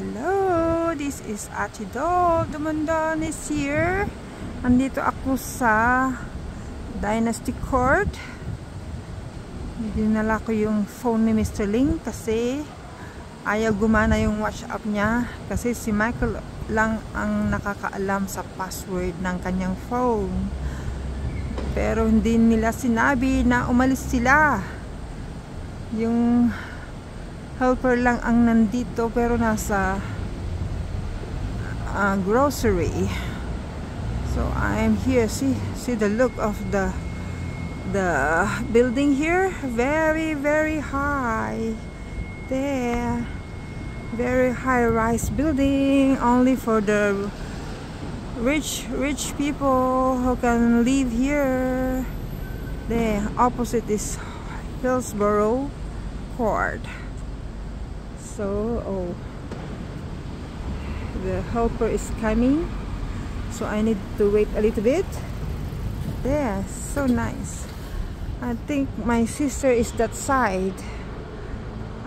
Hello, this is Ate Dog. Dumandan is here. Andito ako sa Dynasty Court. Dinala ko yung phone ni Mr. Ling kasi ayaw gumana yung WhatsApp niya kasi si Michael lang ang nakakaalam sa password ng kanyang phone. Pero hindi nila sinabi na umalis sila. Yung helper lang ang nandito pero nasa grocery. So I am here. See the look of the building here. Very high. There, very high rise building only for the rich people who can live here. The opposite is Hillsborough Court. So the helper is coming, so I need to wait a little bit. There, so nice. I think my sister is that side.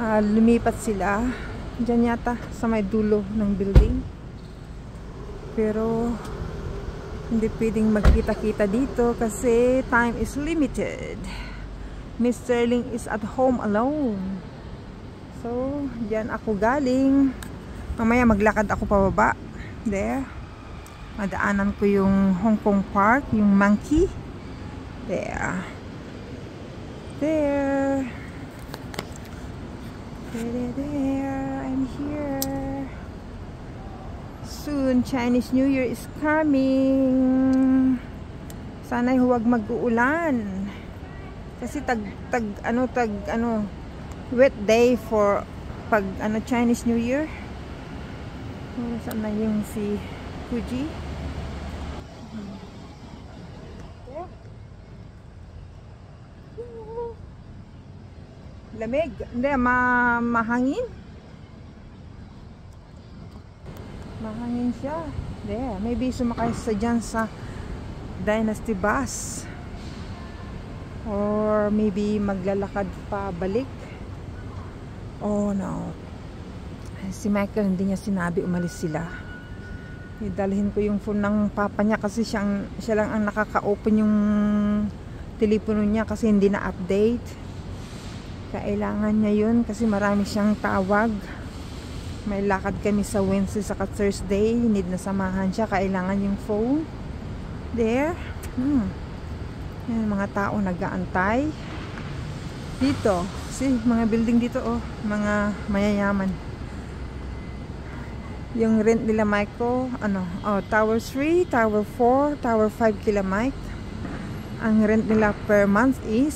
Lumipat sila dyan yata sa may dulo ng building, pero hindi pwedeng magkita-kita dito kasi time is limited. Mr. Ling is at home alone. So, diyan ako galing. Mamaya maglakad ako pababa. There. Madaanan ko yung Hong Kong Park, yung monkey. There. There. There. I'm here. Soon, Chinese New Year is coming. Sana'y huwag mag-uulan. Kasi wet day for pag Chinese New Year. Saan na yung si Fuji? Lamig. Hindi, mahangin. Mahangin siya. There, maybe sumakay sa dyan sa Dynasty Bus. Or maybe maglalakad pa balik. Oh no. Si Michael hindi niya sinabi umalis sila. Idalhin ko yung phone ng papa niya kasi siya lang ang nakaka-open yung telepono niya kasi hindi na update. Kailangan niya yun kasi marami siyang tawag. May lakad kami sa Wednesday saka Thursday. Need na samahan siya. Kailangan yung phone. There. Yan, mga tao nag-aantay dito. See, mga building dito, oh, mga mayayaman. Yung rent nila Michael, Tower 3, Tower 4, Tower 5 kila Mike. Ang rent nila per month is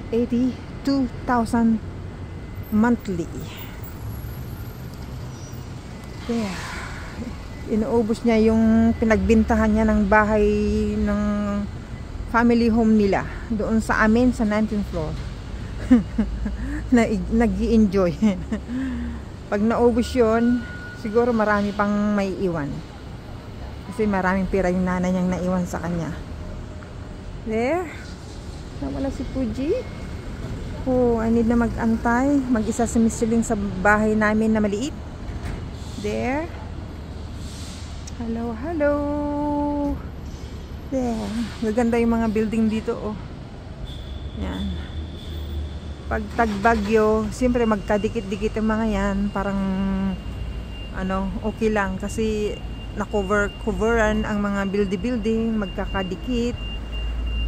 82,000 monthly. Yeah. Inuubos niya yung pinagbintahan niya ng bahay ng family home nila doon sa amin sa 19th floor. Nag-i-enjoy. Pag naubos yun, siguro marami pang may iwan kasi maraming pera yung nanay niyang naiwan sa kanya. There, nawala si Fuji. I need na mag-antay. Mag-isa si Mr. Ling sa bahay namin na maliit. There. Hello. There. Maganda yung mga building dito, oh. Yan. Pag tagbagyo, siyempre magkadikit-dikit yung mga yan. Parang okay lang kasi na-coveran ang mga building magkakadikit.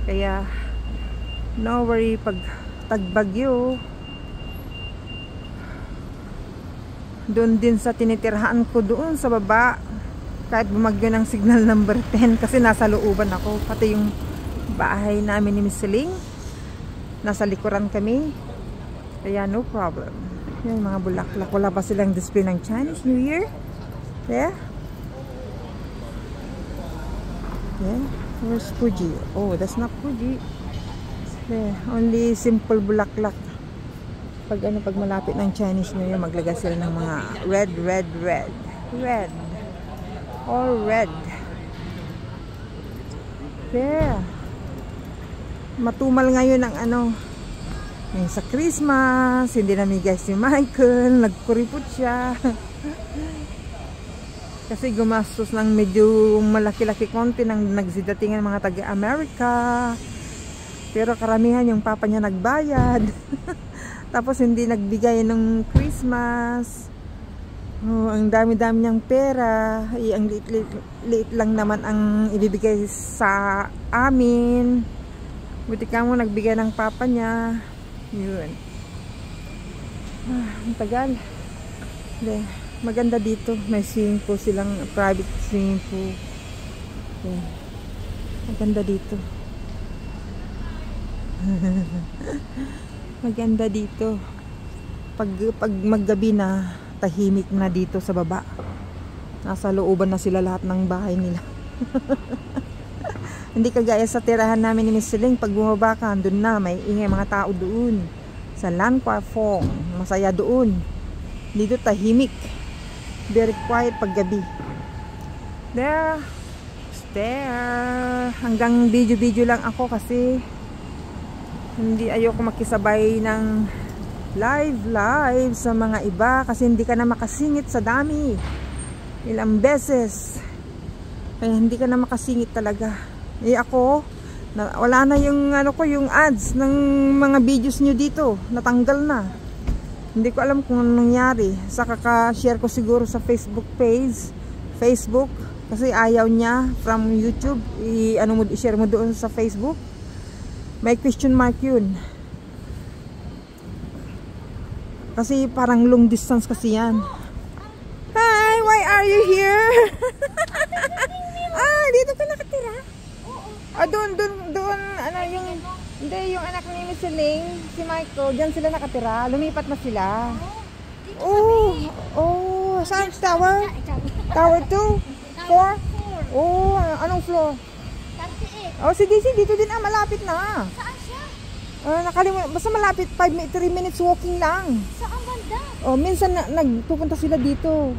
Kaya no worry pag tagbagyo. Doon din sa tinitirhaan ko doon sa baba, kahit bumagyo ng signal number 10 kasi nasa looban ako. Pati yung bahay namin ni Miss Ling, nasa likuran kami. Kaya no problem. Yan mga bulaklak. Wala pa silang display ng Chinese New Year. There. Yeah. Where's Fuji? Oh, that's not Fuji. There. Only simple bulaklak. Pag malapit ng Chinese New Year, maglagay sila ng mga red. All red. There. Matumal ngayon ang Ngayon sa Christmas, hindi namigay si Michael, nagkuripot siya. Kasi gumastos ng medyo malaki-laki konti nang nagsidatingan mga taga-Amerika. Pero karamihan yung papa niya nagbayad. Tapos hindi nagbigay ng Christmas. Oh, ang dami-dami niyang pera. Ang liit lang naman ang ibibigay sa amin. Buti ka mo nagbigay ng papa niya. Yun. Ang tagal. Maganda dito. May swimming pool silang, private swimming pool. Okay. Maganda dito. Maganda dito. Pag maggabi na, tahimik na dito sa baba. Nasa looban na sila lahat ng bahay nila. Hindi kagaya sa tirahan namin ni Miss Siling. Pag bumaba ka, doon na may ingay mga tao doon. Sa Lan Kwai Fong, masaya doon. Dito tahimik. Very quiet pag gabi. There. Hanggang video lang ako kasi hindi ayoko makisabay ng live sa mga iba kasi hindi ka na makasingit sa dami. Ilang beses. Kaya hindi ka na makasingit talaga. Ako, wala na yung yung ads ng mga videos nyo dito. Natanggal na. Hindi ko alam kung anong nangyari. Sa kaka-share ko siguro sa Facebook page. Facebook. Kasi ayaw niya from YouTube. I-share mo doon sa Facebook. May question mark yun. Kasi parang long distance kasi yan. Hi, why are you here? Dito ka nakatira? Doon, hindi, yung anak ni Miss Siling, si Michael, dyan sila nakatira. Lumipat na sila. Saan? Tower? Tower 2? 4? Anong floor? 38. Si DC, dito din malapit na. Saan siya? Nakalimutan, basta malapit 3 minutes walking lang. Saan banda? Minsan nagpupunta sila dito.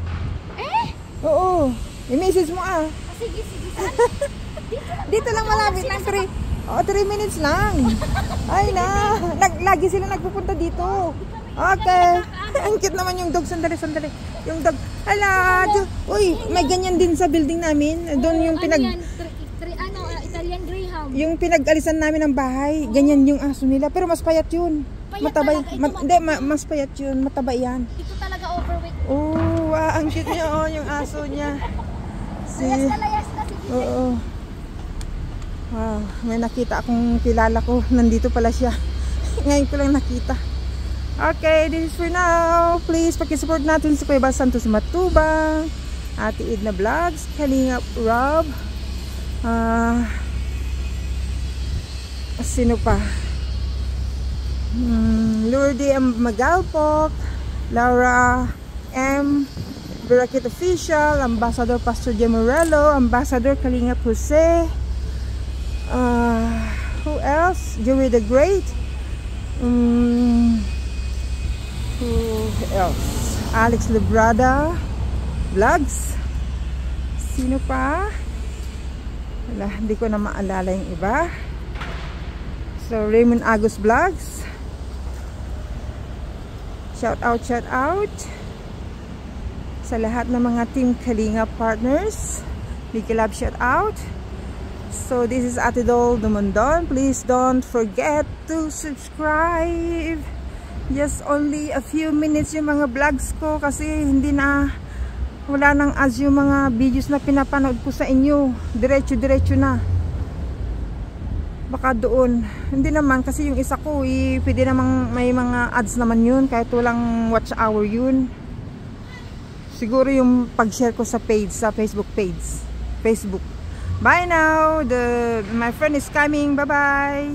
Oo. I-message mo Sige. Saan? Dito lang malapit ng 3 minutes lang. Ay na. Lagi sila nagpupunta dito. Okay. Ang cute naman yung dog. Sandali. Yung dog. Hala. Uy, may ganyan din sa building namin. Doon yung Italian Greyhound. Yung pinag-alisan namin ng bahay, ganyan yung aso nila. Pero mas payat yun. Matabay. Mas payat yun. Mataba yan. Ito talaga overweight. Ang cute niya. Yung aso niya. Layas na si Oo. Wow. May nakita akong kilala ko. Nandito pala siya. Ngayon ko lang nakita. Okay, this is for now. Please, pakisupport natin si Kuya Bal Santos Matubang, Ate Edna Vlogs, Kalingap Rob, sino pa? Lourdes M. Magalpok, Laura M. Burakit Official, Ambassador Pastor Jamorello, Ambassador Kalingap Jose, who else? Joey the Great, who else? Alex Librada Vlogs. Sino pa? Wala, hindi ko na maalala yung iba. So Raymond Agus Vlogs. Shout out sa lahat ng mga Team Kalinga partners. Big love shout out. So this is Ate Dol Dumondon. Please don't forget to subscribe. Just only a few minutes yung mga vlogs ko kasi wala nang ads yung mga videos na pinapanood ko sa inyo. Diretso na. Baka doon. Hindi naman kasi yung isa ko pwede namang may mga ads naman yun kahit walang watch hour yun. Siguro yung pag-share ko sa page, sa Facebook page. Facebook. Bye now. My friend is coming. Bye.